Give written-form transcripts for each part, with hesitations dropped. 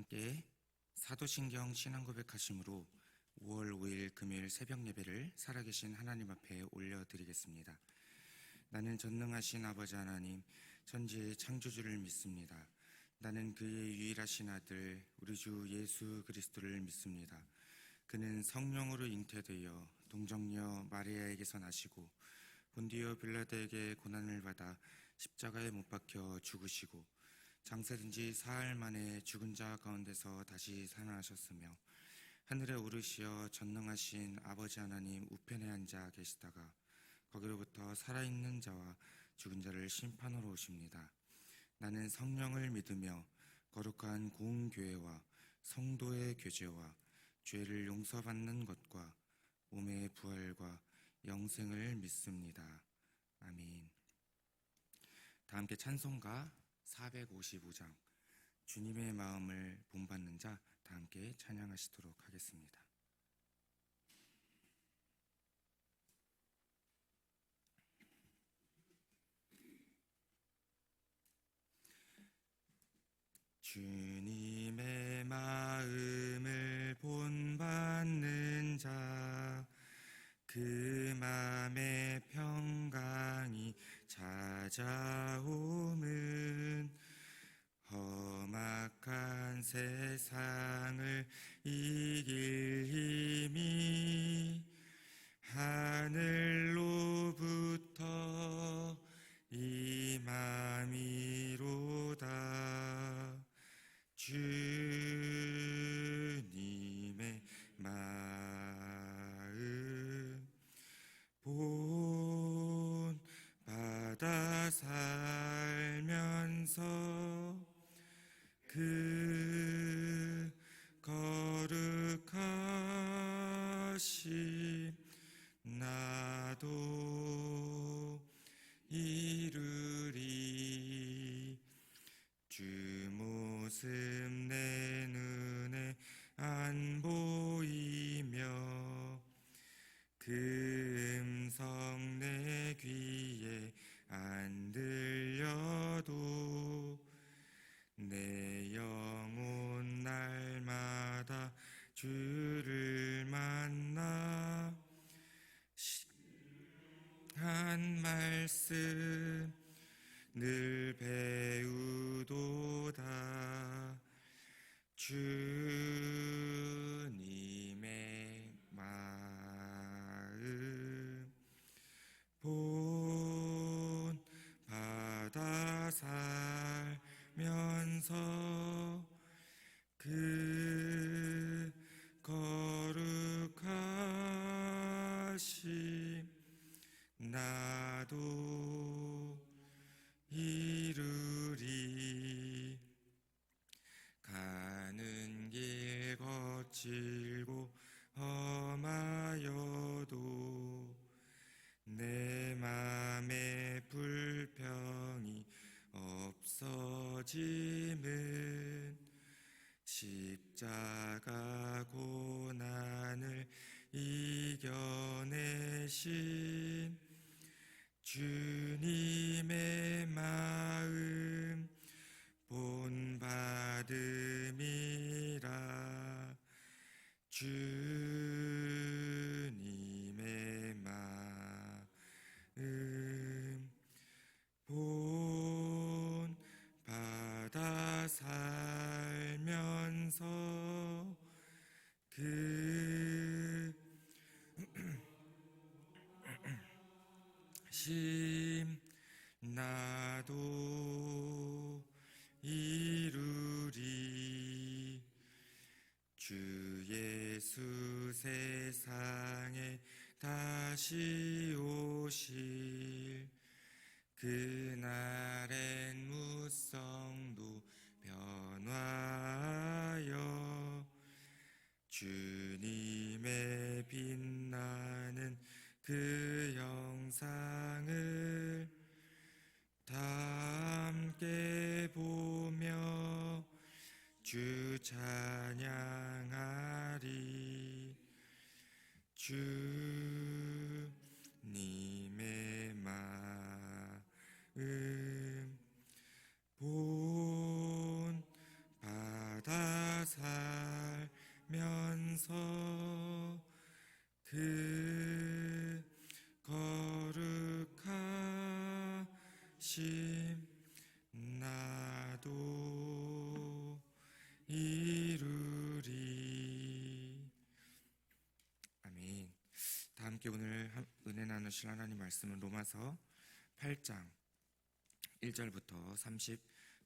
함께 사도신경 신앙고백하심으로 5월 5일 금요일 새벽 예배를 살아계신 하나님 앞에 올려드리겠습니다. 나는 전능하신 아버지 하나님, 천지의 창조주를 믿습니다. 나는 그의 유일하신 아들 우리 주 예수 그리스도를 믿습니다. 그는 성령으로 잉태되어 동정녀 마리아에게서 나시고 본디오 빌라도에게 고난을 받아 십자가에 못 박혀 죽으시고 장사된 지 사흘 만에 죽은 자 가운데서 다시 살아나셨으며 하늘에 오르시어 전능하신 아버지 하나님 우편에 앉아 계시다가 거기로부터 살아있는 자와 죽은 자를 심판하러 오십니다. 나는 성령을 믿으며 거룩한 공교회와 성도의 교제와 죄를 용서받는 것과 몸의 부활과 영생을 믿습니다. 아멘. 다 함께 찬송가 455장 주님의 마음을 본받는 자 다 함께 찬양하시도록 하겠습니다. 주님의 마음을 본받는 자 그 맘에 평강이 찾아오면 험악한 세상을 이길 힘이 하늘로부터 임함이로다. 주님의 마음 본받아 살면서 그 거룩하심 나도 이루리. 주 모습 내 눈에 안 보이며 그 음성 내 귀에 안 들려도 내 영혼 날마다 주를 만나 한 말씀 늘 배우도다. 주님의 마음 본받아 살면서 그 거룩하심 나도 이루리. 가는 길 거칠고 험하여도 내 맘에 불평이 없어짐은 십자가 고난을 이겨내신 주님의 마음 본받음이라. 주님의 마음 본받아 살면서 그 심 나도 이루리. 주 예수 세상에 다시 오실 그날엔 무성도 변화하여 주님의 빛나는 그 영상을 다 함께 보며 주 찬양하리. 주님의 마음 본받아 되심 나도 이루리. 아멘. 다 함께 오늘 은혜 나누실 하나님 말씀은 로마서 8장 1절부터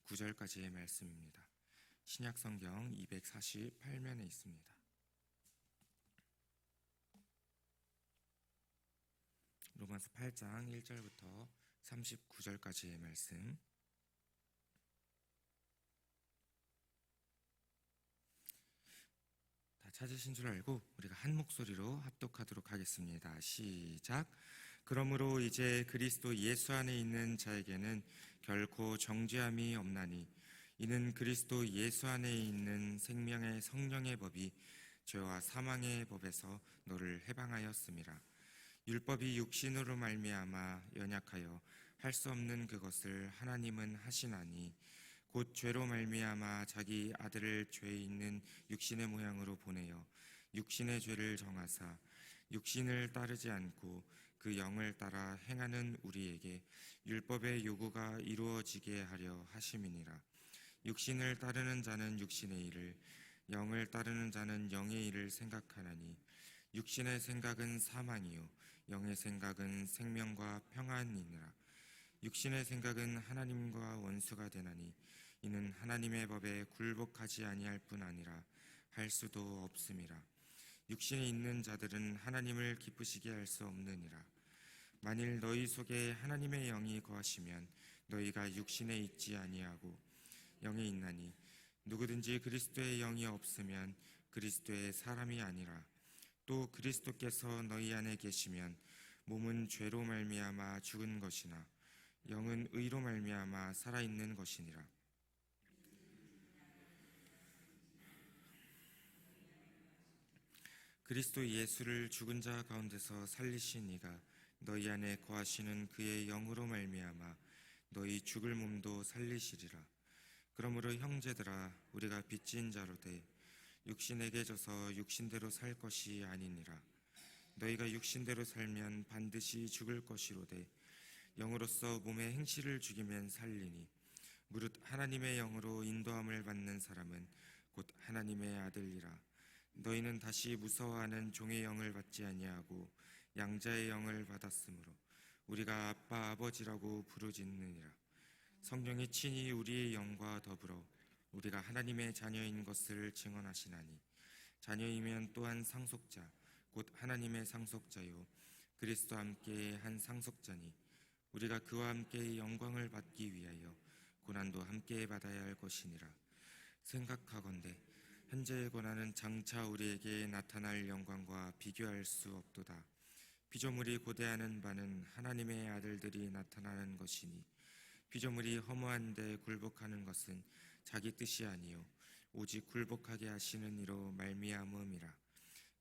39절까지의 말씀입니다. 신약성경 248면에 있습니다. 로마서 8장 1절부터 39절까지의 말씀. 다 찾으신 줄 알고 우리가 한 목소리로 합독하도록 하겠습니다. 시작. 그러므로 이제 그리스도 예수 안에 있는 자에게는 결코 정죄함이 없나니 이는 그리스도 예수 안에 있는 생명의 성령의 법이 죄와 사망의 법에서 너를 해방하였음이라. 율법이 육신으로 말미암아 연약하여 할 수 없는 그것을 하나님은 하시나니 곧 죄로 말미암아 자기 아들을 죄 있는 육신의 모양으로 보내어 육신의 죄를 정하사 육신을 따르지 않고 그 영을 따라 행하는 우리에게 율법의 요구가 이루어지게 하려 하심이니라. 육신을 따르는 자는 육신의 일을, 영을 따르는 자는 영의 일을 생각하나니 육신의 생각은 사망이요 영의 생각은 생명과 평안이니라. 육신의 생각은 하나님과 원수가 되나니 이는 하나님의 법에 굴복하지 아니할 뿐 아니라 할 수도 없음이라. 육신에 있는 자들은 하나님을 기쁘시게 할 수 없느니라. 만일 너희 속에 하나님의 영이 거하시면 너희가 육신에 있지 아니하고 영에 있나니 누구든지 그리스도의 영이 없으면 그리스도의 사람이 아니라. 또 그리스도께서 너희 안에 계시면 몸은 죄로 말미암아 죽은 것이나 영은 의로 말미암아 살아있는 것이니라. 그리스도 예수를 죽은 자 가운데서 살리신 이가 너희 안에 거하시는 그의 영으로 말미암아 너희 죽을 몸도 살리시리라. 그러므로 형제들아 우리가 빚진 자로 돼 육신에게 져서 육신대로 살 것이 아니니라. 너희가 육신대로 살면 반드시 죽을 것이로되 영으로서 몸의 행실을 죽이면 살리니 무릇 하나님의 영으로 인도함을 받는 사람은 곧 하나님의 아들이라. 너희는 다시 무서워하는 종의 영을 받지 아니하고 양자의 영을 받았으므로 우리가 아빠 아버지라고 부르짖느니라. 성령이 친히 우리의 영과 더불어 우리가 하나님의 자녀인 것을 증언하시나니 자녀이면 또한 상속자 곧 하나님의 상속자요 그리스도와 함께 한 상속자니 우리가 그와 함께 영광을 받기 위하여 고난도 함께 받아야 할 것이니라. 생각하건대 현재의 고난은 장차 우리에게 나타날 영광과 비교할 수 없도다. 피조물이 고대하는 바는 하나님의 아들들이 나타나는 것이니 피조물이 허무한데 굴복하는 것은 자기 뜻이 아니요 오직 굴복하게 하시는 이로 말미암음이라.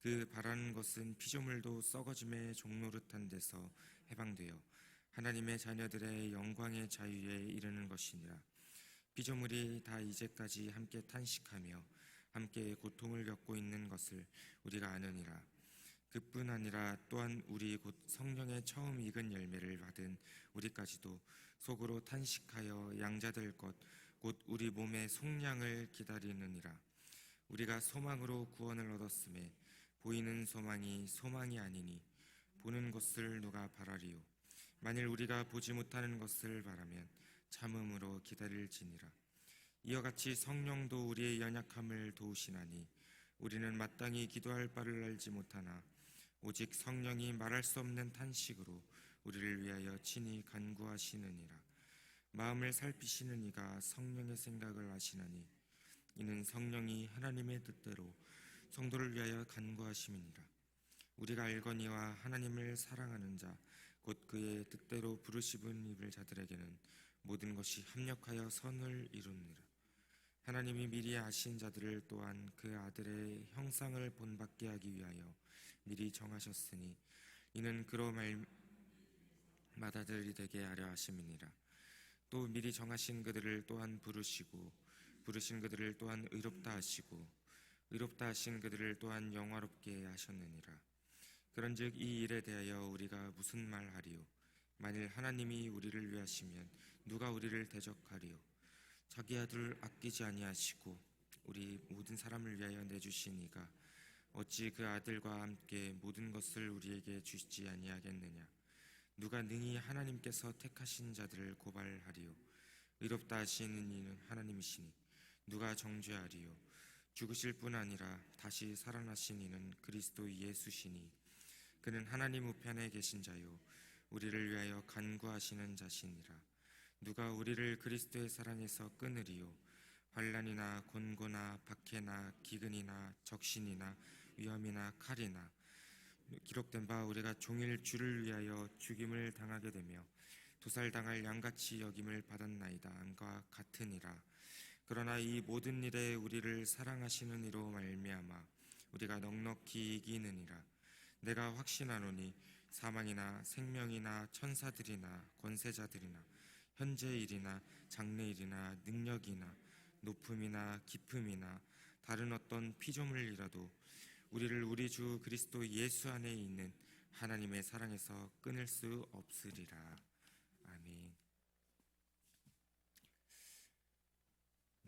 그 바라는 것은 피조물도 썩어짐의 종노릇한 데서 해방되어 하나님의 자녀들의 영광의 자유에 이르는 것이니라. 피조물이 다 이제까지 함께 탄식하며 함께 고통을 겪고 있는 것을 우리가 아느니라. 그뿐 아니라 또한 우리 곧 성령의 처음 익은 열매를 받은 우리까지도 속으로 탄식하여 양자될 것 곧 우리 몸의 속량을 기다리느니라. 우리가 소망으로 구원을 얻었음에 보이는 소망이 소망이 아니니 보는 것을 누가 바라리요. 만일 우리가 보지 못하는 것을 바라면 참음으로 기다릴지니라. 이와 같이 성령도 우리의 연약함을 도우시나니 우리는 마땅히 기도할 바를 알지 못하나 오직 성령이 말할 수 없는 탄식으로 우리를 위하여 친히 간구하시느니라. 마음을 살피시는 이가 성령의 생각을 아시나니 이는 성령이 하나님의 뜻대로 성도를 위하여 간구하심이니라. 우리가 알거니와 하나님을 사랑하는 자 곧 그의 뜻대로 부르심을 입을 자들에게는 모든 것이 합력하여 선을 이루느니라. 하나님이 미리 아신 자들을 또한 그 아들의 형상을 본받게 하기 위하여 미리 정하셨으니 이는 그로 맏아들이 되게 하려 하심이니라. 또 미리 정하신 그들을 또한 부르시고 부르신 그들을 또한 의롭다 하시고 의롭다 하신 그들을 또한 영화롭게 하셨느니라. 그런즉 이 일에 대하여 우리가 무슨 말하리요? 만일 하나님이 우리를 위하시면 누가 우리를 대적하리요? 자기 아들을 아끼지 아니하시고 우리 모든 사람을 위하여 내주신 이가 어찌 그 아들과 함께 모든 것을 우리에게 주시지 아니하겠느냐? 누가 능히 하나님께서 택하신 자들을 고발하리요? 의롭다 하시는 이는 하나님이시니 누가 정죄하리요? 죽으실 뿐 아니라 다시 살아나신 이는 그리스도 예수시니 그는 하나님 우편에 계신 자요 우리를 위하여 간구하시는 자시니라. 누가 우리를 그리스도의 사랑에서 끊으리요? 환난이나 곤고나 박해나 기근이나 적신이나 위험이나 칼이나 기록된 바 우리가 종일 주를 위하여 죽임을 당하게 되며 도살당할 양같이 여김을 받았나이다 함과 같으니라. 그러나 이 모든 일에 우리를 사랑하시는 이로 말미암아 우리가 넉넉히 이기느니라. 내가 확신하노니 사망이나 생명이나 천사들이나 권세자들이나 현재 일이나 장래 일이나 능력이나 높음이나 깊음이나 다른 어떤 피조물이라도 우리를 우리 주 그리스도 예수 안에 있는 하나님의 사랑에서 끊을 수 없으리라. 아멘.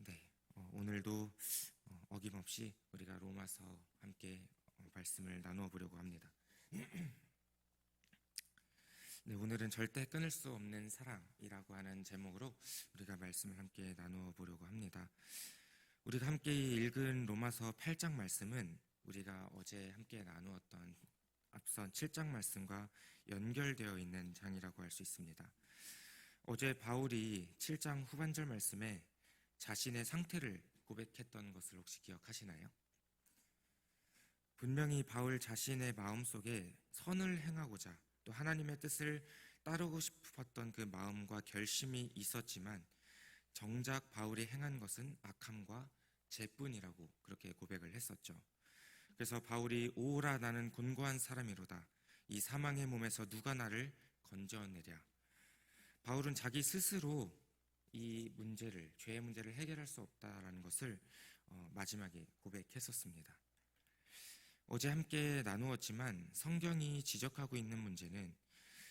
네, 오늘도 어김없이 우리가 로마서 함께 말씀을 나누어 보려고 합니다. 네, 오늘은 절대 끊을 수 없는 사랑이라고 하는 제목으로 우리가 말씀을 함께 나누어 보려고 합니다. 우리가 함께 읽은 로마서 8장 말씀은 우리가 어제 함께 나누었던 앞선 7장 말씀과 연결되어 있는 장이라고 할 수 있습니다. 어제 바울이 7장 후반절 말씀에 자신의 상태를 고백했던 것을 혹시 기억하시나요? 분명히 바울 자신의 마음속에 선을 행하고자 또 하나님의 뜻을 따르고 싶었던 그 마음과 결심이 있었지만 정작 바울이 행한 것은 악함과 죄뿐이라고 그렇게 고백을 했었죠. 그래서 바울이 오라 나는 곤고한 사람이로다. 이 사망의 몸에서 누가 나를 건져내랴. 바울은 자기 스스로 이 문제를, 죄의 문제를 해결할 수 없다라는 것을 마지막에 고백했었습니다. 어제 함께 나누었지만 성경이 지적하고 있는 문제는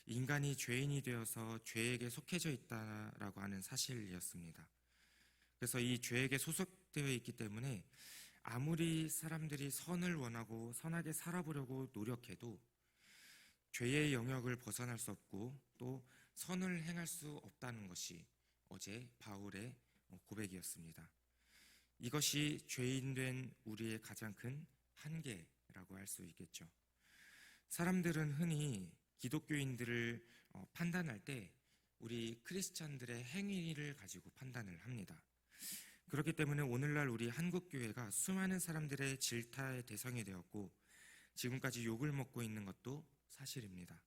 인간이 죄인이 되어서 죄에게 속해져 있다라고 하는 사실이었습니다. 그래서 이 죄에게 소속되어 있기 때문에 아무리 사람들이 선을 원하고 선하게 살아보려고 노력해도 죄의 영역을 벗어날 수 없고 또 선을 행할 수 없다는 것이 어제 바울의 고백이었습니다. 이것이 죄인된 우리의 가장 큰 한계라고 할 수 있겠죠. 사람들은 흔히 기독교인들을 판단할 때 우리 크리스찬들의 행위를 가지고 판단을 합니다. 그렇기 때문에 오늘날 우리 한국교회가 수많은 사람들의 질타의 대상이 되었고 지금까지 욕을 먹고 있는 것도 사실입니다.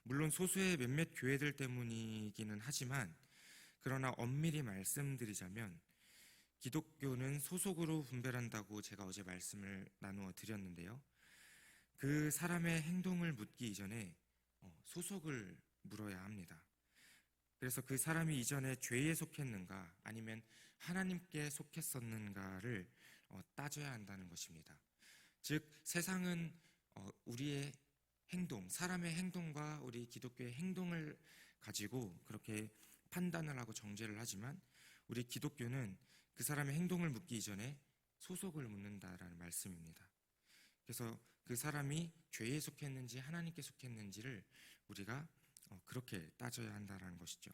물론 소수의 몇몇 교회들 때문이기는 하지만 그러나 엄밀히 말씀드리자면 기독교는 소속으로 분별한다고 제가 어제 말씀을 나누어 드렸는데요. 그 사람의 행동을 묻기 이전에 소속을 물어야 합니다. 그래서 그 사람이 이전에 죄에 속했는가 아니면 하나님께 속했었는가를 따져야 한다는 것입니다. 즉 세상은 우리의 행동, 사람의 행동과 우리 기독교의 행동을 가지고 그렇게 판단을 하고 정죄를 하지만 우리 기독교는 그 사람의 행동을 묻기 이전에 소속을 묻는다라는 말씀입니다. 그래서 그 사람이 죄에 속했는지 하나님께 속했는지를 우리가 그렇게 따져야 한다는 것이죠.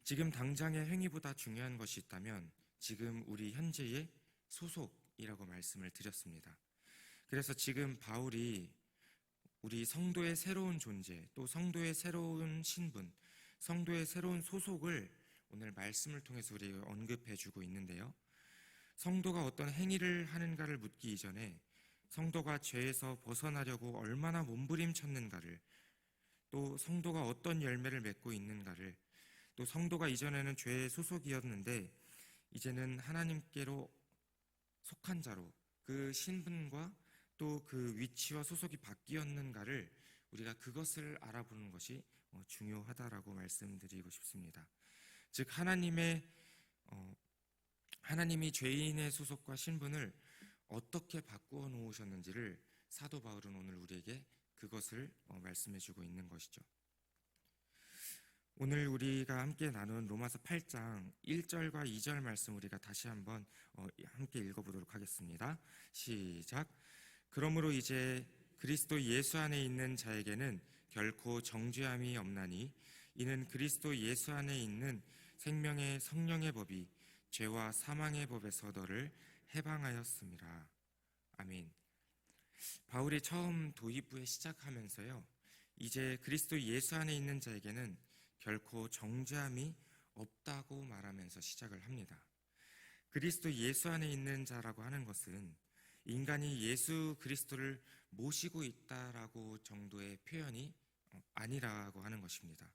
지금 당장의 행위보다 중요한 것이 있다면 지금 우리 현재의 소속이라고 말씀을 드렸습니다. 그래서 지금 바울이 우리 성도의 새로운 존재, 또 성도의 새로운 신분, 성도의 새로운 소속을 오늘 말씀을 통해서 우리에게 언급해주고 있는데요. 성도가 어떤 행위를 하는가를 묻기 이전에 성도가 죄에서 벗어나려고 얼마나 몸부림쳤는가를, 또 성도가 어떤 열매를 맺고 있는가를, 또 성도가 이전에는 죄의 소속이었는데 이제는 하나님께로 속한 자로 그 신분과 또 그 위치와 소속이 바뀌었는가를 우리가 그것을 알아보는 것이 중요하다라고 말씀드리고 싶습니다. 즉 하나님이 죄인의 소속과 신분을 어떻게 바꾸어 놓으셨는지를 사도 바울은 오늘 우리에게 그것을 말씀해주고 있는 것이죠. 오늘 우리가 함께 나눈 로마서 8장 1절과 2절 말씀 우리가 다시 한번 함께 읽어보도록 하겠습니다. 시작. 그러므로 이제 그리스도 예수 안에 있는 자에게는 결코 정죄함이 없나니 이는 그리스도 예수 안에 있는 생명의 성령의 법이 죄와 사망의 법에서 너를 해방하였음이라. 아멘. 바울이 처음 도입부에 시작하면서요, 이제 그리스도 예수 안에 있는 자에게는 결코 정죄함이 없다고 말하면서 시작을 합니다. 그리스도 예수 안에 있는 자라고 하는 것은 인간이 예수 그리스도를 모시고 있다라고 정도의 표현이 아니라고 하는 것입니다.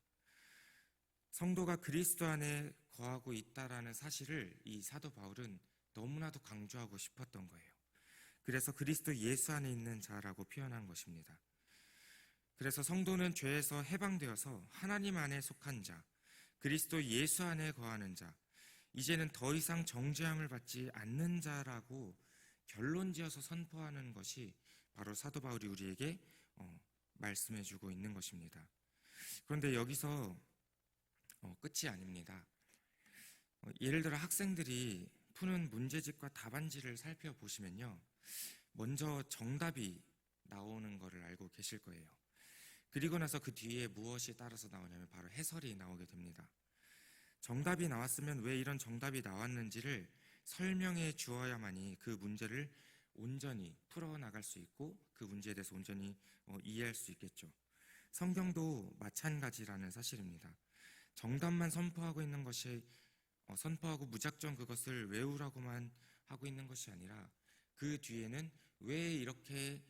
성도가 그리스도 안에 거하고 있다라는 사실을 이 사도 바울은 너무나도 강조하고 싶었던 거예요. 그래서 그리스도 예수 안에 있는 자라고 표현한 것입니다. 그래서 성도는 죄에서 해방되어서 하나님 안에 속한 자, 그리스도 예수 안에 거하는 자, 이제는 더 이상 정죄함을 받지 않는 자라고 결론지어서 선포하는 것이 바로 사도 바울이 우리에게 말씀해주고 있는 것입니다. 그런데 여기서 끝이 아닙니다. 예를 들어 학생들이 푸는 문제집과 답안지를 살펴보시면요, 먼저 정답이 나오는 것을 알고 계실 거예요. 그리고 나서 그 뒤에 무엇이 따라서 나오냐면 바로 해설이 나오게 됩니다. 정답이 나왔으면 왜 이런 정답이 나왔는지를 설명해 주어야만이 그 문제를 온전히 풀어나갈 수 있고 그 문제에 대해서 온전히 이해할 수 있겠죠. 성경도 마찬가지라는 사실입니다. 정답만 선포하고 있는 것이 선포하고 무작정 그것을 외우라고만 하고 있는 것이 아니라 그 뒤에는 왜 이렇게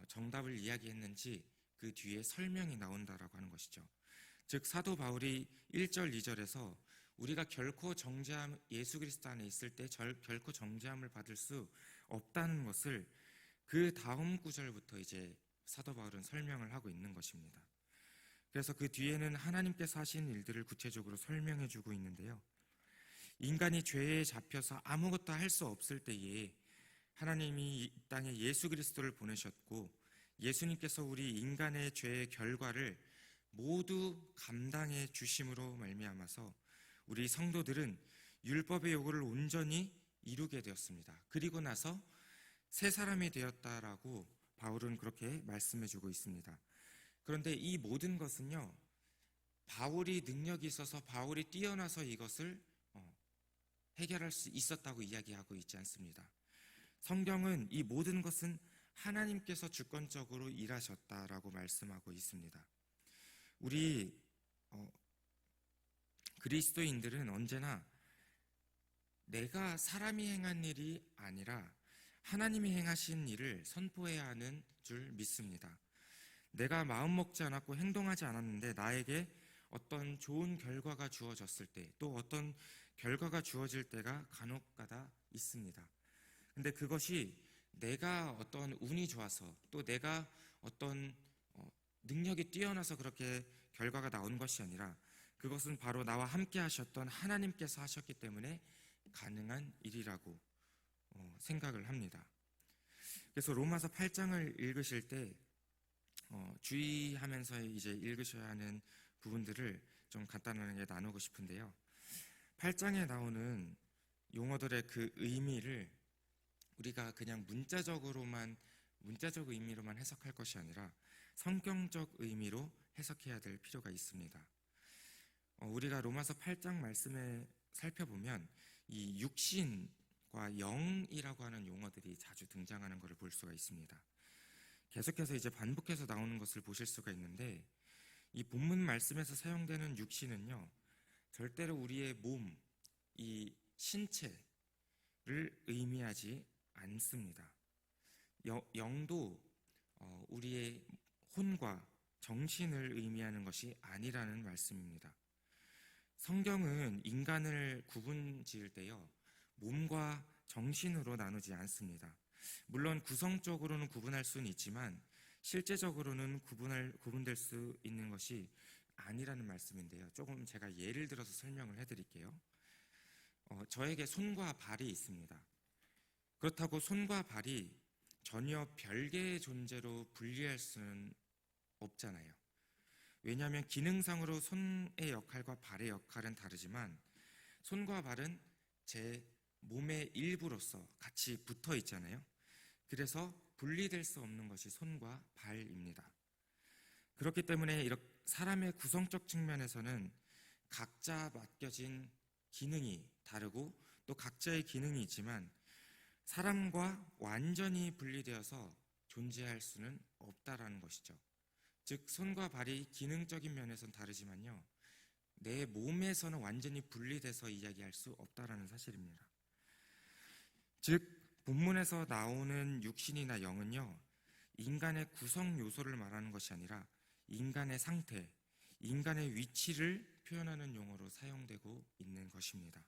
정답을 이야기했는지 그 뒤에 설명이 나온다라고 하는 것이죠. 즉 사도 바울이 1절 2절에서 우리가 결코 정죄함, 예수 그리스도 안에 있을 때 결코 정죄함을 받을 수 없다는 것을 그 다음 구절부터 이제 사도 바울은 설명을 하고 있는 것입니다. 그래서 그 뒤에는 하나님께서 하신 일들을 구체적으로 설명해 주고 있는데요, 인간이 죄에 잡혀서 아무것도 할 수 없을 때에 하나님이 이 땅에 예수 그리스도를 보내셨고 예수님께서 우리 인간의 죄의 결과를 모두 감당해 주심으로 말미암아서 우리 성도들은 율법의 요구를 온전히 이루게 되었습니다. 그리고 나서 새 사람이 되었다라고 바울은 그렇게 말씀해 주고 있습니다. 그런데 이 모든 것은요, 바울이 능력이 있어서 바울이 뛰어나서 이것을 해결할 수 있었다고 이야기하고 있지 않습니다. 성경은 이 모든 것은 하나님께서 주권적으로 일하셨다라고 말씀하고 있습니다. 우리 그리스도인들은 언제나 내가 사람이 행한 일이 아니라 하나님이 행하신 일을 선포해야 하는 줄 믿습니다. 내가 마음 먹지 않았고 행동하지 않았는데 나에게 어떤 좋은 결과가 주어졌을 때, 또 어떤 결과가 주어질 때가 간혹가다 있습니다. 근데 그것이 내가 어떤 운이 좋아서 또 내가 어떤 능력이 뛰어나서 그렇게 결과가 나온 것이 아니라 그것은 바로 나와 함께 하셨던 하나님께서 하셨기 때문에 가능한 일이라고 생각을 합니다. 그래서 로마서 8장을 읽으실 때 주의하면서 이제 읽으셔야 하는 부분들을 좀 간단하게 나누고 싶은데요, 8장에 나오는 용어들의 그 의미를 우리가 그냥 문자적 의미로만 해석할 것이 아니라 성경적 의미로 해석해야 될 필요가 있습니다. 우리가 로마서 8장 말씀에 살펴보면 이 육신과 영이라고 하는 용어들이 자주 등장하는 것을 볼 수가 있습니다. 계속해서 이제 반복해서 나오는 것을 보실 수가 있는데, 이 본문 말씀에서 사용되는 육신은요, 절대로 우리의 몸, 이 신체를 의미하지 않습니다. 영도 우리의 혼과 정신을 의미하는 것이 아니라는 말씀입니다. 성경은 인간을 구분 지을 때요, 몸과 정신으로 나누지 않습니다. 물론 구성적으로는 구분할 수는 있지만 실제적으로는 구분될 수 있는 것이 아니라는 말씀인데요, 조금 제가 예를 들어서 설명을 해드릴게요. 저에게 손과 발이 있습니다. 그렇다고 손과 발이 전혀 별개의 존재로 분리할 수는 없잖아요. 왜냐하면 기능상으로 손의 역할과 발의 역할은 다르지만 손과 발은 제 몸의 일부로서 같이 붙어 있잖아요. 그래서 분리될 수 없는 것이 손과 발입니다. 그렇기 때문에 이렇게 사람의 구성적 측면에서는 각자 맡겨진 기능이 다르고 또 각자의 기능이 있지만 사람과 완전히 분리되어서 존재할 수는 없다라는 것이죠. 즉 손과 발이 기능적인 면에서는 다르지만요, 내 몸에서는 완전히 분리돼서 이야기할 수 없다라는 사실입니다. 즉 본문에서 나오는 육신이나 영은요, 인간의 구성 요소를 말하는 것이 아니라 인간의 상태, 인간의 위치를 표현하는 용어로 사용되고 있는 것입니다.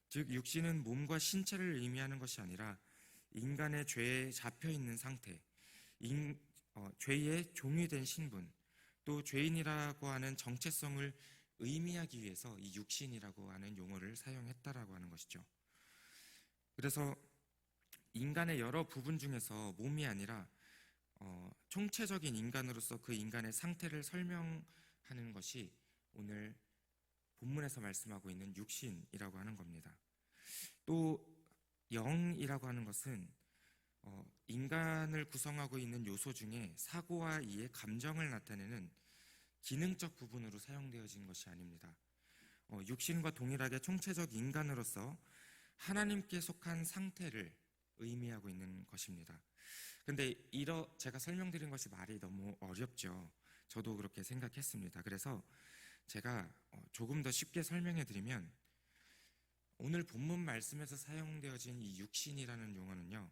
즉 육신은 몸과 신체를 의미하는 것이 아니라 인간의 죄에 잡혀있는 상태, 죄의 종이 된 신분, 또 죄인이라고 하는 정체성을 의미하기 위해서 이 육신이라고 하는 용어를 사용했다라고 하는 것이죠. 그래서 인간의 여러 부분 중에서 몸이 아니라 총체적인 인간으로서 그 인간의 상태를 설명하는 것이 오늘 본문에서 말씀하고 있는 육신이라고 하는 겁니다. 또 영이라고 하는 것은 인간을 구성하고 있는 요소 중에 사고와 이해, 감정을 나타내는 기능적 부분으로 사용되어진 것이 아닙니다. 육신과 동일하게 총체적 인간으로서 하나님께 속한 상태를 의미하고 있는 것입니다. 근데 제가 설명드린 것이 말이 너무 어렵죠. 저도 그렇게 생각했습니다. 그래서 제가 조금 더 쉽게 설명해 드리면, 오늘 본문 말씀에서 사용되어진 이 육신이라는 용어는요,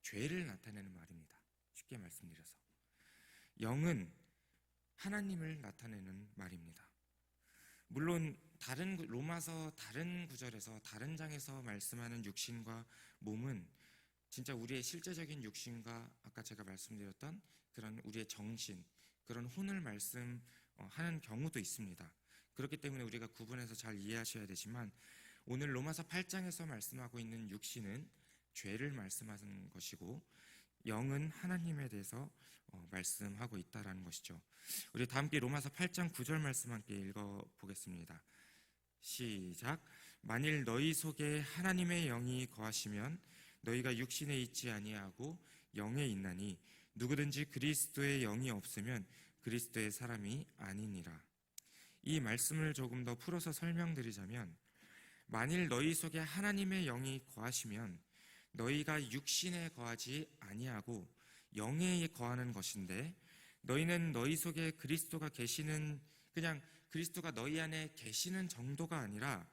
죄를 나타내는 말입니다. 쉽게 말씀드려서. 영은 하나님을 나타내는 말입니다. 물론 로마서 다른 구절에서 다른 장에서 말씀하는 육신과 몸은 진짜 우리의 실제적인 육신과 아까 제가 말씀드렸던 그런 우리의 정신, 그런 혼을 말씀하는 경우도 있습니다. 그렇기 때문에 우리가 구분해서 잘 이해하셔야 되지만, 오늘 로마서 8장에서 말씀하고 있는 육신은 죄를 말씀하는 것이고 영은 하나님에 대해서 말씀하고 있다라는 것이죠. 우리 다 함께 로마서 8장 9절 말씀 함께 읽어보겠습니다. 시작. 만일 너희 속에 하나님의 영이 거하시면 너희가 육신에 있지 아니하고 영에 있나니 누구든지 그리스도의 영이 없으면 그리스도의 사람이 아니니라. 이 말씀을 조금 더 풀어서 설명드리자면, 만일 너희 속에 하나님의 영이 거하시면 너희가 육신에 거하지 아니하고 영에 거하는 것인데, 너희는 너희 속에 그리스도가 계시는, 그냥 그리스도가 너희 안에 계시는 정도가 아니라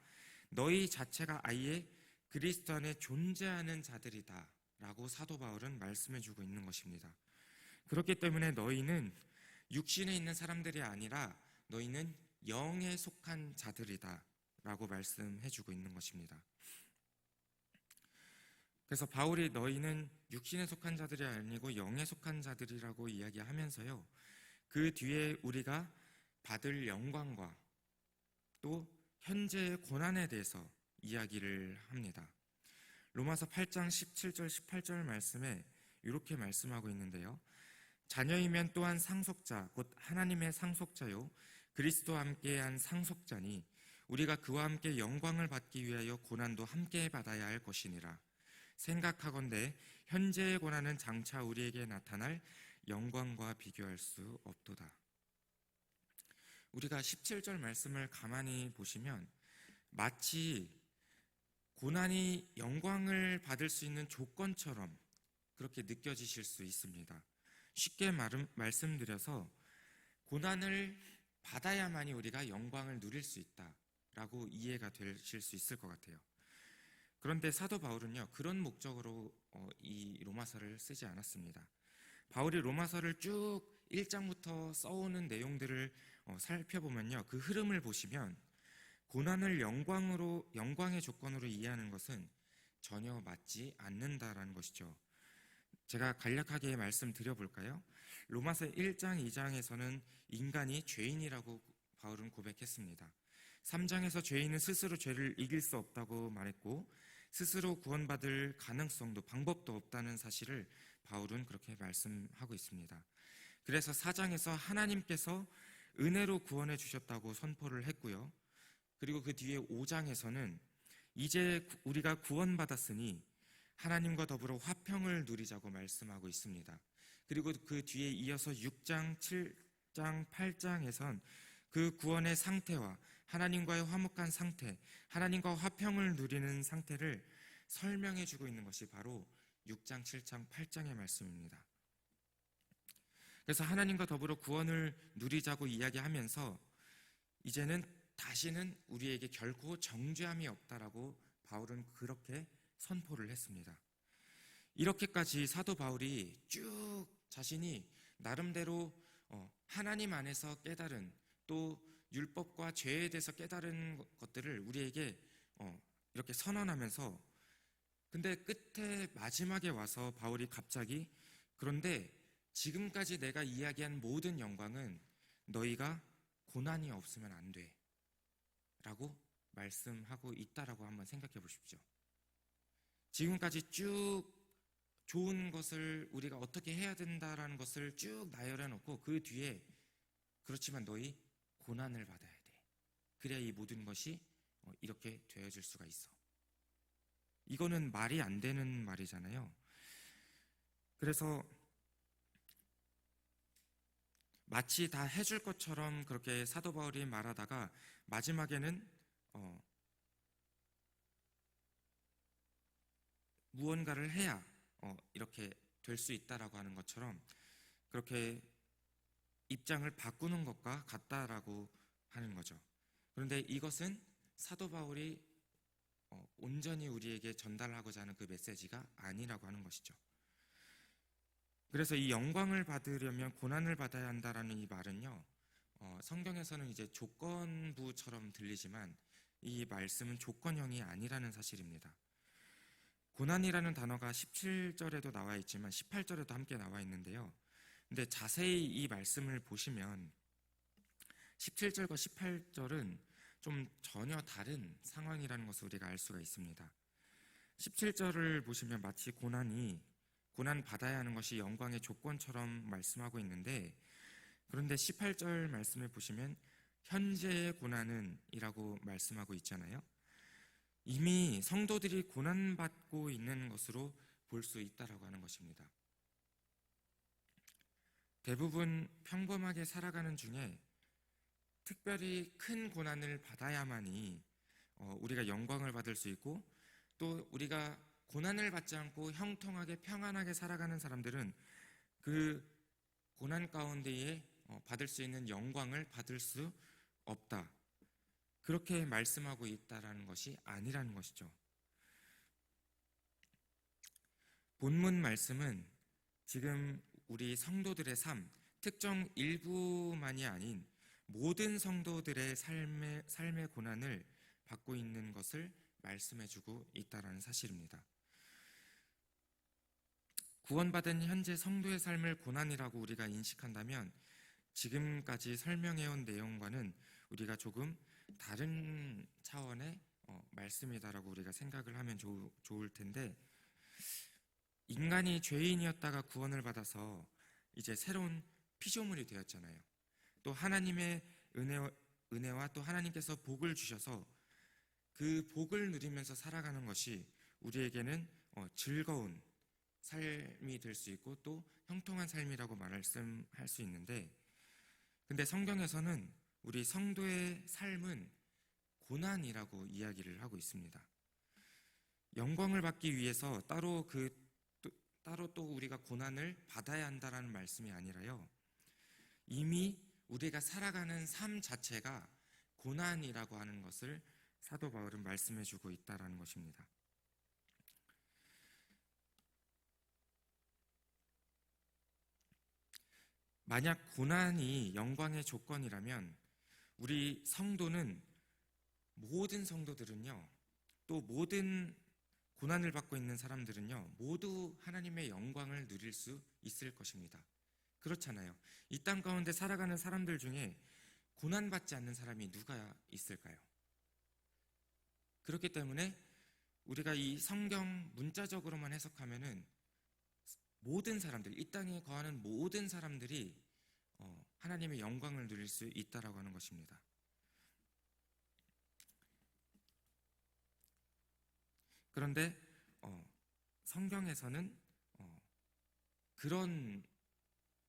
너희 자체가 아예 그리스도 안에 존재하는 자들이다 라고 사도 바울은 말씀해주고 있는 것입니다. 그렇기 때문에 너희는 육신에 있는 사람들이 아니라 너희는 영에 속한 자들이다 라고 말씀해주고 있는 것입니다. 그래서 바울이 너희는 육신에 속한 자들이 아니고 영에 속한 자들이라고 이야기하면서요, 그 뒤에 우리가 받을 영광과 또 현재의 고난에 대해서 이야기를 합니다. 로마서 8장 17절 18절 말씀에 이렇게 말씀하고 있는데요, 자녀이면 또한 상속자 곧 하나님의 상속자요 그리스도와 함께한 상속자니 우리가 그와 함께 영광을 받기 위하여 고난도 함께 받아야 할 것이니라. 생각하건대 현재의 고난은 장차 우리에게 나타날 영광과 비교할 수 없도다. 우리가 17절 말씀을 가만히 보시면 마치 고난이 영광을 받을 수 있는 조건처럼 그렇게 느껴지실 수 있습니다. 쉽게 말씀드려서 고난을 받아야만이 우리가 영광을 누릴 수 있다라고 이해가 되실 수 있을 것 같아요. 그런데 사도 바울은요, 그런 목적으로 이 로마서를 쓰지 않았습니다. 바울이 로마서를 쭉 1장부터 써오는 내용들을 살펴보면요, 그 흐름을 보시면 고난을 영광의 조건으로 이해하는 것은 전혀 맞지 않는다라는 것이죠. 제가 간략하게 말씀드려 볼까요? 로마서 1장, 2장에서는 인간이 죄인이라고 바울은 고백했습니다. 3장에서 죄인은 스스로 죄를 이길 수 없다고 말했고 스스로 구원받을 가능성도 방법도 없다는 사실을 바울은 그렇게 말씀하고 있습니다. 그래서 4장에서 하나님께서 은혜로 구원해 주셨다고 선포를 했고요. 그리고 그 뒤에 5장에서는 이제 우리가 구원받았으니 하나님과 더불어 화평을 누리자고 말씀하고 있습니다. 그리고 그 뒤에 이어서 6장, 7장, 8장에선 그 구원의 상태와 하나님과의 화목한 상태, 하나님과 화평을 누리는 상태를 설명해 주고 있는 것이 바로 6장, 7장, 8장의 말씀입니다. 그래서 하나님과 더불어 구원을 누리자고 이야기하면서 이제는 다시는 우리에게 결코 정죄함이 없다라고 바울은 그렇게 선포를 했습니다. 이렇게까지 사도 바울이 쭉 자신이 나름대로 하나님 안에서 깨달은, 또 율법과 죄에 대해서 깨달은 것들을 우리에게 이렇게 선언하면서, 근데 끝에 마지막에 와서 바울이 갑자기 그런데 지금까지 내가 이야기한 모든 영광은 너희가 고난이 없으면 안 돼 라고 말씀하고 있다라고 한번 생각해 보십시오. 지금까지 쭉 좋은 것을 우리가 어떻게 해야 된다라는 것을 쭉 나열해 놓고 그 뒤에 그렇지만 너희 고난을 받아야 돼. 그래야 이 모든 것이 이렇게 되어질 수가 있어. 이거는 말이 안 되는 말이잖아요. 그래서 마치 다 해줄 것처럼 그렇게 사도 바울이 말하다가 마지막에는 무언가를 해야 이렇게 될 수 있다라고 하는 것처럼 그렇게 입장을 바꾸는 것과 같다라고 하는 거죠. 그런데 이것은 사도 바울이 온전히 우리에게 전달하고자 하는 그 메시지가 아니라고 하는 것이죠. 그래서 이 영광을 받으려면 고난을 받아야 한다라는 이 말은요, 성경에서는 이제 조건부처럼 들리지만 이 말씀은 조건형이 아니라는 사실입니다. 고난이라는 단어가 17절에도 나와 있지만 18절에도 함께 나와 있는데요. 근데 자세히 이 말씀을 보시면 17절과 18절은 좀 전혀 다른 상황이라는 것을 우리가 알 수가 있습니다. 17절을 보시면 마치 고난 받아야 하는 것이 영광의 조건처럼 말씀하고 있는데, 그런데 18절 말씀을 보시면 현재의 고난은 이라고 말씀하고 있잖아요. 이미 성도들이 고난받고 있는 것으로 볼 수 있다라고 하는 것입니다. 대부분 평범하게 살아가는 중에 특별히 큰 고난을 받아야만이 우리가 영광을 받을 수 있고, 또 우리가 고난을 받지 않고 형통하게 평안하게 살아가는 사람들은 그 고난 가운데에 받을 수 있는 영광을 받을 수 없다, 그렇게 말씀하고 있다라는 것이 아니라는 것이죠. 본문 말씀은 지금 우리 성도들의 삶, 특정 일부만이 아닌 모든 성도들의 삶의 고난을 받고 있는 것을 말씀해주고 있다라는 사실입니다. 구원받은 현재 성도의 삶을 고난이라고 우리가 인식한다면 지금까지 설명해온 내용과는 우리가 조금 다른 차원의 말씀이다라고 우리가 생각을 하면 좋을 텐데, 인간이 죄인이었다가 구원을 받아서 이제 새로운 피조물이 되었잖아요. 또 하나님의 은혜와 또 하나님께서 복을 주셔서 그 복을 누리면서 살아가는 것이 우리에게는 즐거운 삶이 될 수 있고 또 형통한 삶이라고 말씀할 수 있는데, 근데 성경에서는 우리 성도의 삶은 고난이라고 이야기를 하고 있습니다. 영광을 받기 위해서 따로 또 우리가 고난을 받아야 한다라는 말씀이 아니라요, 이미 우리가 살아가는 삶 자체가 고난이라고 하는 것을 사도 바울은 말씀해주고 있다라는 것입니다. 만약 고난이 영광의 조건이라면 우리 성도는, 모든 성도들은요, 또 모든 고난을 받고 있는 사람들은요, 모두 하나님의 영광을 누릴 수 있을 것입니다. 그렇잖아요. 이 땅 가운데 살아가는 사람들 중에 고난받지 않는 사람이 누가 있을까요? 그렇기 때문에 우리가 이 성경 문자적으로만 해석하면은 모든 사람들, 이 땅에 거하는 모든 사람들이 하나님의 영광을 누릴 수 있다라고 하는 것입니다. 그런데 성경에서는 그런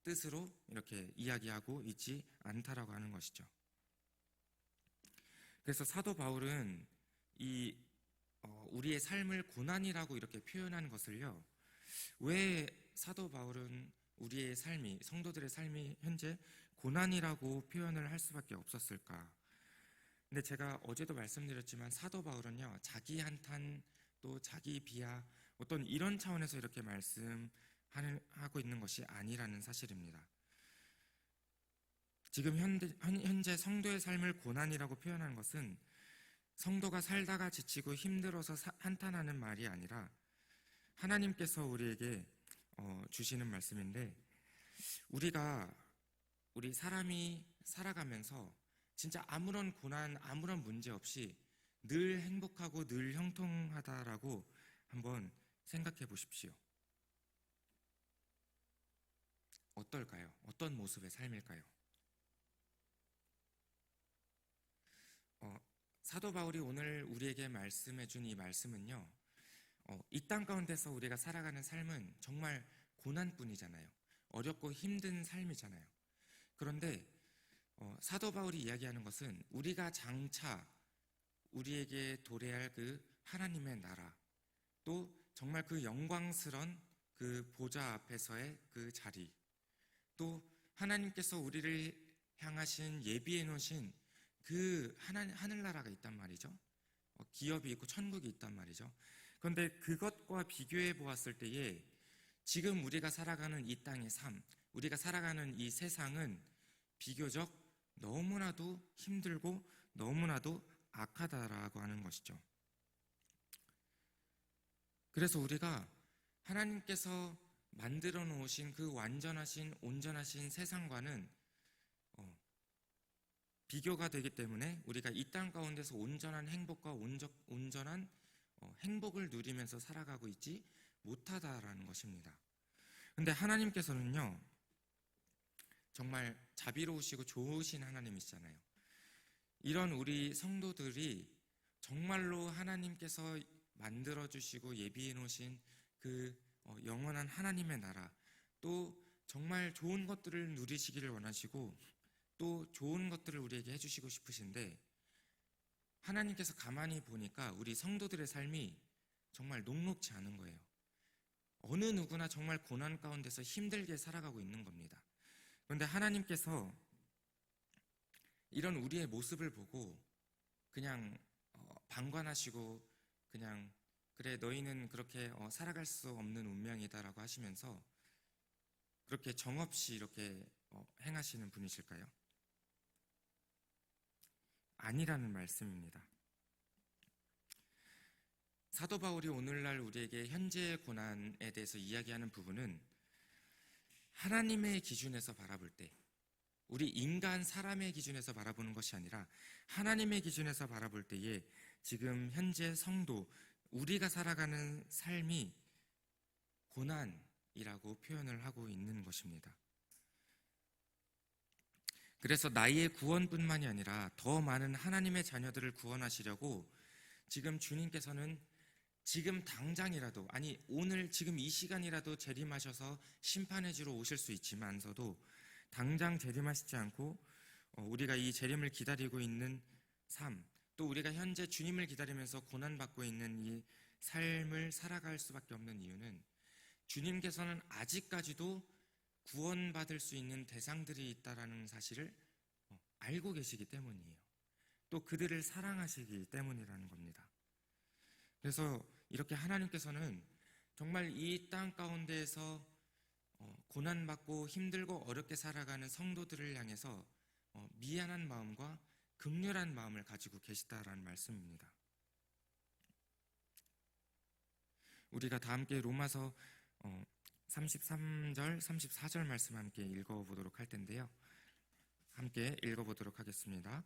뜻으로 이렇게 이야기하고 있지 않다라고 하는 것이죠. 그래서 사도 바울은 우리의 삶을 고난이라고 이렇게 표현한 것을요, 왜 사도 바울은 우리의 삶이, 성도들의 삶이 현재 고난이라고 표현을 할 수밖에 없었을까? 근데 제가 어제도 말씀드렸지만 사도 바울은요, 자기 한탄 또 자기 비하 어떤 이런 차원에서 이렇게 말씀하고 있는 것이 아니라는 사실입니다. 지금 현재 성도의 삶을 고난이라고 표현한 것은 성도가 살다가 지치고 힘들어서 한탄하는 말이 아니라 하나님께서 우리에게 주시는 말씀인데, 우리 사람이 살아가면서 진짜 아무런 고난, 아무런 문제 없이 늘 행복하고 늘 형통하다라고 한번 생각해 보십시오. 어떨까요? 어떤 모습의 삶일까요? 사도 바울이 오늘 우리에게 말씀해 준 이 말씀은요, 이 땅 가운데서 우리가 살아가는 삶은 정말 고난뿐이잖아요. 어렵고 힘든 삶이잖아요. 그런데 사도 바울이 이야기하는 것은 우리가 장차 우리에게 도래할 그 하나님의 나라, 또 정말 그 영광스런 그 보좌 앞에서의 그 자리, 또 하나님께서 우리를 향하신 예비해 놓으신 그 하늘나라가 있단 말이죠. 기업이 있고 천국이 있단 말이죠. 그런데 그것과 비교해 보았을 때에 지금 우리가 살아가는 이 땅의 삶, 우리가 살아가는 이 세상은 비교적 너무나도 힘들고 너무나도 악하다라고 하는 것이죠. 그래서 우리가 하나님께서 만들어 놓으신 그 완전하신 온전하신 세상과는 비교가 되기 때문에 우리가 이 땅 가운데서 온전한 행복과 온전한 행복을 누리면서 살아가고 있지 못하다라는 것입니다. 그런데 하나님께서는요, 정말 자비로우시고 좋으신 하나님이시잖아요. 이런 우리 성도들이 정말로 하나님께서 만들어주시고 예비해 놓으신 그 영원한 하나님의 나라, 또 정말 좋은 것들을 누리시기를 원하시고 또 좋은 것들을 우리에게 해주시고 싶으신데, 하나님께서 가만히 보니까 우리 성도들의 삶이 정말 녹록지 않은 거예요. 어느 누구나 정말 고난 가운데서 힘들게 살아가고 있는 겁니다. 그런데 하나님께서 이런 우리의 모습을 보고 그냥 방관하시고 그냥 그래 너희는 그렇게 살아갈 수 없는 운명이다라고 하시면서 그렇게 정없이 이렇게 행하시는 분이실까요? 아니라는 말씀입니다. 사도 바울이 오늘날 우리에게 현재의 고난에 대해서 이야기하는 부분은 하나님의 기준에서 바라볼 때, 우리 인간 사람의 기준에서 바라보는 것이 아니라 하나님의 기준에서 바라볼 때에 지금 현재 성도, 우리가 살아가는 삶이 고난이라고 표현을 하고 있는 것입니다. 그래서 나의 구원뿐만이 아니라 더 많은 하나님의 자녀들을 구원하시려고 지금 주님께서는 지금 당장이라도, 아니 오늘 지금 이 시간이라도 재림하셔서 심판해 주러 오실 수 있지만서도 당장 재림하시지 않고 우리가 이 재림을 기다리고 있는 삶, 또 우리가 현재 주님을 기다리면서 고난받고 있는 이 삶을 살아갈 수밖에 없는 이유는 주님께서는 아직까지도 구원받을 수 있는 대상들이 있다라는 사실을 알고 계시기 때문이에요. 또 그들을 사랑하시기 때문이라는 겁니다. 그래서 이렇게 하나님께서는 정말 이 땅 가운데에서 고난받고 힘들고 어렵게 살아가는 성도들을 향해서 미안한 마음과 긍휼한 마음을 가지고 계시다라는 말씀입니다. 우리가 다 함께 로마서 33절, 34절 말씀 함께 읽어보도록 할 텐데요. 함께 읽어보도록 하겠습니다.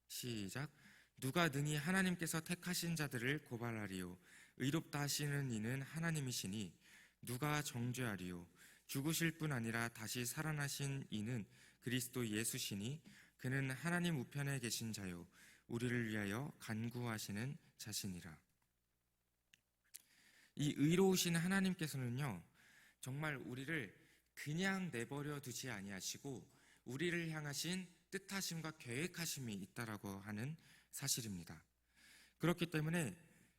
시작. 누가 능히 하나님께서 택하신 자들을 고발하리요? 의롭다 하시는 이는 하나님이시니 누가 정죄하리요? 죽으실 뿐 아니라 다시 살아나신 이는 그리스도 예수시니 그는 하나님 우편에 계신 자요 우리를 위하여 간구하시는 자시니라. 이 의로우신 하나님께서는요, 정말 우리를 그냥 내버려 두지 아니하시고 우리를 향하신 뜻하심과 계획하심이 있다라고 하는 사실입니다. 그렇기 때문에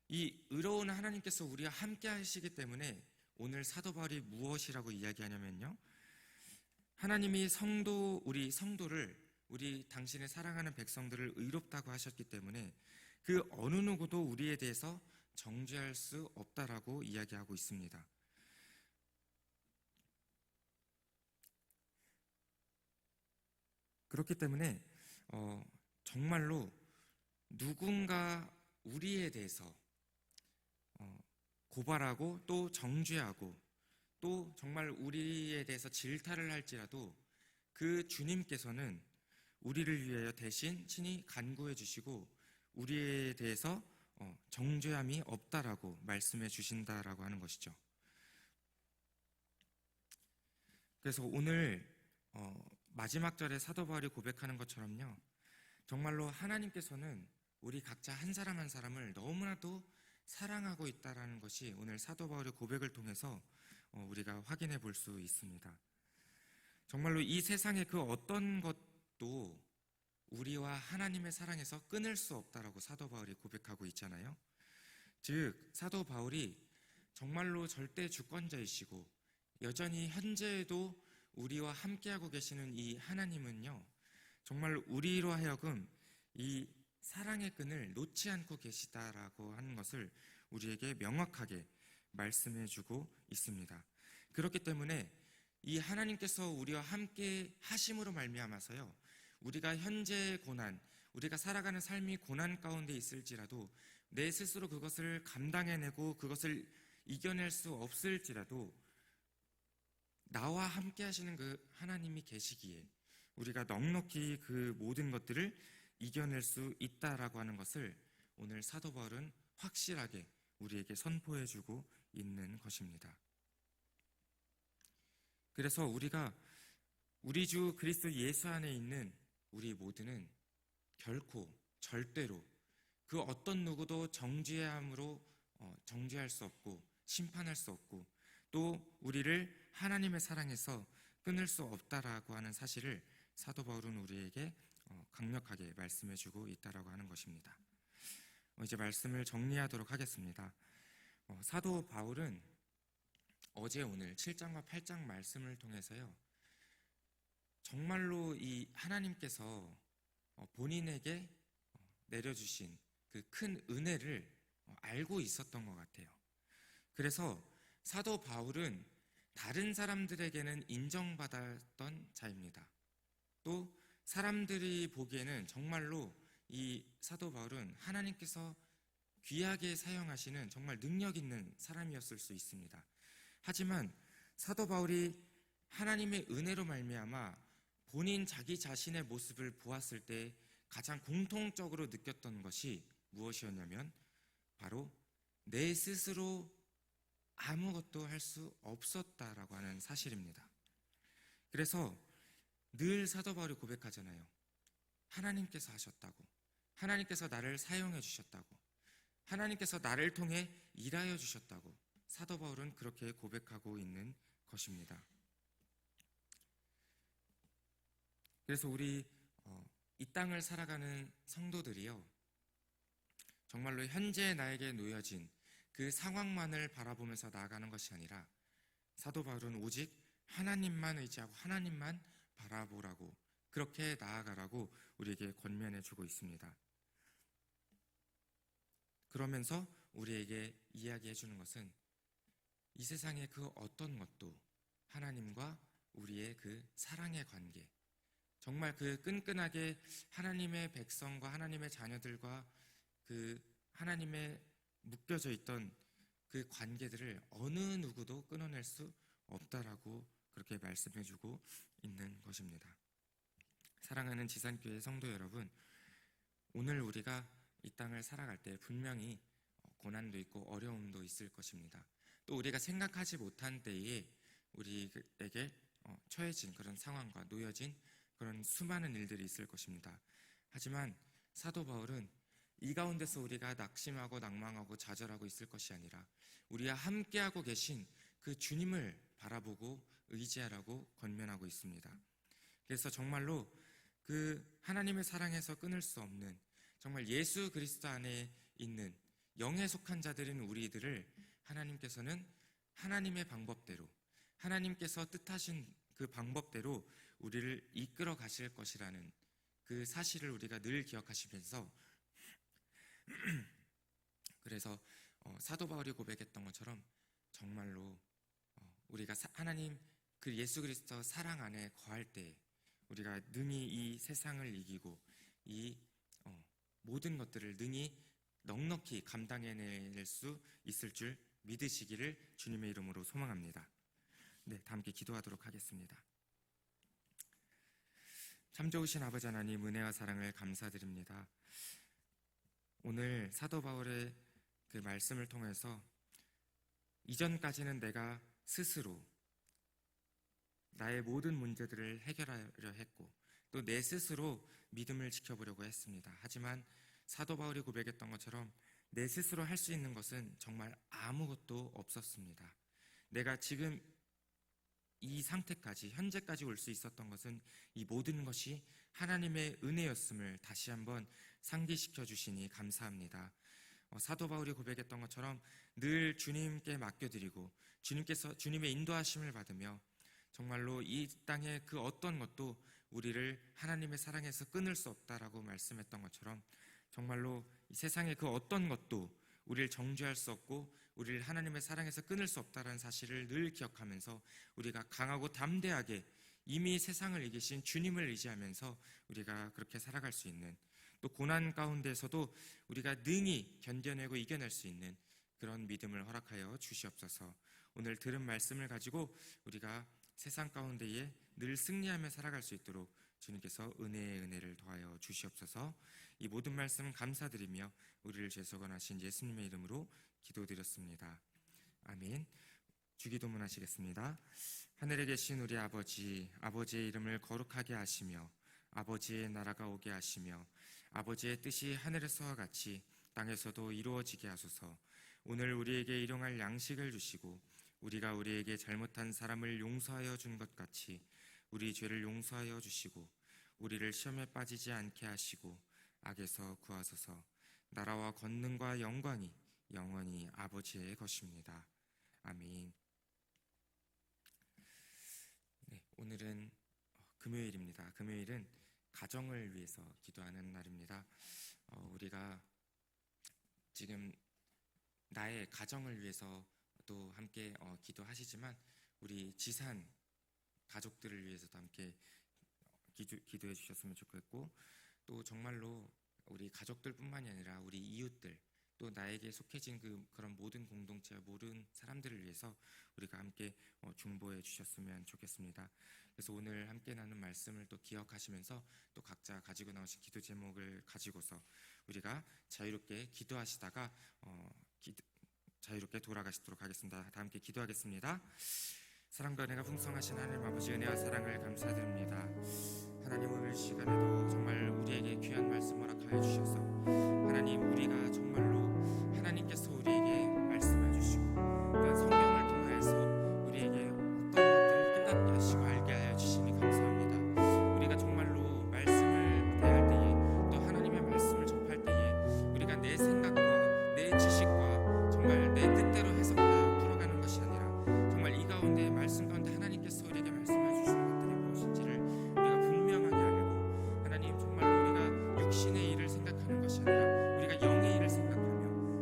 이 의로운 하나님께서 우리와 함께 하시기 때문에 오늘 사도 바울이 무엇이라고 이야기하냐면요, 하나님이 우리 성도를, 우리 당신의 사랑하는 백성들을 의롭다고 하셨기 때문에 그 어느 누구도 우리에 대해서 정죄할 수 없다라고 이야기하고 있습니다. 그렇기 때문에 정말로 누군가 우리에 대해서 고발하고 또 정죄하고 또 정말 우리에 대해서 질타를 할지라도 그 주님께서는 우리를 위하여 대신 친히 간구해 주시고 우리에 대해서 정죄함이 없다라고 말씀해 주신다라고 하는 것이죠. 그래서 오늘 마지막 절에 사도 바울이 고백하는 것처럼요, 정말로 하나님께서는 우리 각자 한 사람 한 사람을 너무나도 사랑하고 있다라는 것이 오늘 사도 바울의 고백을 통해서 우리가 확인해 볼 수 있습니다. 정말로 이 세상의 그 어떤 것도 우리와 하나님의 사랑에서 끊을 수 없다라고 사도 바울이 고백하고 있잖아요. 즉 사도 바울이 정말로 절대 주권자이시고 여전히 현재에도 우리와 함께하고 계시는 이 하나님은요, 정말 우리로 하여금 이 사랑의 끈을 놓지 않고 계시다라고 하는 것을 우리에게 명확하게 말씀해 주고 있습니다. 그렇기 때문에 이 하나님께서 우리와 함께 하심으로 말미암아서요, 우리가 현재의 고난, 우리가 살아가는 삶이 고난 가운데 있을지라도 내 스스로 그것을 감당해내고 그것을 이겨낼 수 없을지라도 나와 함께 하시는 그 하나님이 계시기에 우리가 넉넉히 그 모든 것들을 이겨낼 수 있다라고 하는 것을 오늘 사도 바울은 확실하게 우리에게 선포해주고 있는 것입니다. 그래서 우리가 우리 주 그리스도 예수 안에 있는 우리 모두는 결코 절대로 그 어떤 누구도 정죄함으로 정죄할 수 없고 심판할 수 없고 또 우리를 하나님의 사랑에서 끊을 수 없다라고 하는 사실을 사도 바울은 우리에게 강력하게 말씀해주고 있다라고 하는 것입니다. 이제 말씀을 정리하도록 하겠습니다. 사도 바울은 어제 오늘 7장과 8장 말씀을 통해서요, 정말로 이 하나님께서 본인에게 내려주신 그 큰 은혜를 알고 있었던 것 같아요. 그래서 사도 바울은 다른 사람들에게는 인정받았던 자입니다. 또 사람들이 보기에는 정말로 이 사도 바울은 하나님께서 귀하게 사용하시는 정말 능력 있는 사람이었을 수 있습니다. 하지만 사도 바울이 하나님의 은혜로 말미암아 본인 자기 자신의 모습을 보았을 때 가장 공통적으로 느꼈던 것이 무엇이었냐면 바로 내 스스로 아무것도 할 수 없었다라고 하는 사실입니다. 그래서 늘 사도 바울이 고백하잖아요. 하나님께서 하셨다고, 하나님께서 나를 사용해 주셨다고, 하나님께서 나를 통해 일하여 주셨다고 사도 바울은 그렇게 고백하고 있는 것입니다. 그래서 우리 이 땅을 살아가는 성도들이요, 정말로 현재 나에게 놓여진 그 상황만을 바라보면서 나아가는 것이 아니라 사도 바울은 오직 하나님만 의지하고 하나님만 바라보라고, 그렇게 나아가라고 우리에게 권면해 주고 있습니다. 그러면서 우리에게 이야기해 주는 것은 이 세상의 그 어떤 것도 하나님과 우리의 그 사랑의 관계, 정말 그 끈끈하게 하나님의 백성과 하나님의 자녀들과 그 하나님의 묶여져 있던 그 관계들을 어느 누구도 끊어낼 수 없다라고 그렇게 말씀해주고 있는 것입니다. 사랑하는 지산교회 성도 여러분, 오늘 우리가 이 땅을 살아갈 때 분명히 고난도 있고 어려움도 있을 것입니다. 또 우리가 생각하지 못한 때에 우리에게 처해진 그런 상황과 놓여진 그런 수많은 일들이 있을 것입니다. 하지만 사도 바울은 이 가운데서 우리가 낙심하고 낭망하고 좌절하고 있을 것이 아니라 우리와 함께하고 계신 그 주님을 바라보고 의지하라고 권면하고 있습니다. 그래서 정말로 그 하나님의 사랑에서 끊을 수 없는, 정말 예수 그리스도 안에 있는 영에 속한 자들인 우리들을 하나님께서는 하나님의 방법대로, 하나님께서 뜻하신 그 방법대로 우리를 이끌어 가실 것이라는 그 사실을 우리가 늘 기억하시면서 그래서 사도 바울이 고백했던 것처럼 정말로 우리가 하나님 그 예수 그리스도 사랑 안에 거할 때 우리가 능히 이 세상을 이기고 이 모든 것들을 능히 넉넉히 감당해낼 수 있을 줄 믿으시기를 주님의 이름으로 소망합니다. 네, 다 함께 기도하도록 하겠습니다. 참 좋으신 아버지 하나님, 은혜와 사랑을 감사드립니다. 오늘 사도 바울의 그 말씀을 통해서 이전까지는 내가 스스로 나의 모든 문제들을 해결하려 했고 또 내 스스로 믿음을 지켜보려고 했습니다. 하지만 사도 바울이 고백했던 것처럼 내 스스로 할 수 있는 것은 정말 아무것도 없었습니다. 내가 지금 이 상태까지, 현재까지 올 수 있었던 것은 이 모든 것이 하나님의 은혜였음을 다시 한번 상기시켜 주시니 감사합니다. 사도 바울이 고백했던 것처럼 늘 주님께 맡겨드리고 주님의 인도하심을 받으며 정말로 이 땅의 그 어떤 것도 우리를 하나님의 사랑에서 끊을 수 없다라고 말씀했던 것처럼 정말로 이 세상의 그 어떤 것도 우리를 정죄할 수 없고 우리를 하나님의 사랑에서 끊을 수 없다는 사실을 늘 기억하면서 우리가 강하고 담대하게 이미 세상을 이기신 주님을 의지하면서 우리가 그렇게 살아갈 수 있는, 또 고난 가운데서도 우리가 능히 견뎌내고 이겨낼 수 있는 그런 믿음을 허락하여 주시옵소서. 오늘 들은 말씀을 가지고 우리가 세상 가운데에 늘 승리하며 살아갈 수 있도록 주님께서 은혜의 은혜를 더하여 주시옵소서. 이 모든 말씀 감사드리며 우리를 죄송하신 예수님의 이름으로 기도드렸습니다. 아멘. 주기도문 하시겠습니다. 하늘에 계신 우리 아버지, 아버지의 이름을 거룩하게 하시며 아버지의 나라가 오게 하시며 아버지의 뜻이 하늘에서와 같이 땅에서도 이루어지게 하소서. 오늘 우리에게 일용할 양식을 주시고 우리가 우리에게 잘못한 사람을 용서하여 준 것 같이 우리 죄를 용서하여 주시고 우리를 시험에 빠지지 않게 하시고 악에서 구하소서. 나라와 권능과 영광이 영원히 아버지의 것입니다. 아멘. 네, 오늘은 금요일입니다. 금요일은 가정을 위해서 기도하는 날입니다. 우리가 지금 나의 가정을 위해서 또 함께 기도하시지만 우리 지산 가족들을 위해서도 함께 기도해 주셨으면 좋겠고, 또 정말로 우리 가족들뿐만이 아니라 우리 이웃들, 또 나에게 속해진 그런 모든 공동체와 모든 사람들을 위해서 우리가 함께 중보해 주셨으면 좋겠습니다. 그래서 오늘 함께 나눈 말씀을 또 기억하시면서 또 각자 가지고 나오신 기도 제목을 가지고서 우리가 자유롭게 기도하시다가 자유롭게 돌아가시도록 하겠습니다. 다 함께 기도하겠습니다. 사랑과 은혜가 풍성하신 하나님 아버지, 은혜와 사랑을 감사드립니다. 하나님, 오늘 시간에도 정말 우리에게 귀한 말씀 허락하여 주셔서 하나님, 우리가 정말로 하나님께서 우리에게 말씀해 주시고 또한 성경을 통하여서 우리에게 어떤 것들을 깨닫게 하시고 알게 하여 주시니 감사합니다. 우리가 정말로 말씀을 대할 때에 또 하나님의 말씀을 접할 때에 우리가 내 생각과 내 지식과 정말 내 뜻대로 해석하여 풀어가는 것이 아니라 정말 이 가운데 말씀 가운데 하나님께서 우리에게 말씀해 주시는 것들이 무엇인지를 우리가 분명하게 알고 하나님, 정말로 우리가 육신의 일을 생각하는 것이 아니라 우리가 영의 일을 생각하며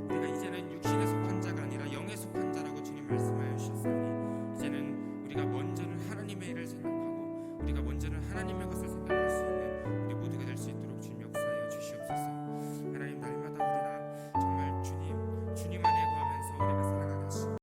우리가 이제는 육신에 속한 자가 아니라 영에 속한 자라고 주님 말씀하여 주셨으니 이제는 우리가 먼저는 하나님의 일을 생각하고 우리가 먼저는 하나님의 것을 생각할 수 있는 우리 모두가 될 수 있도록 주님 역사하여 주시옵소서.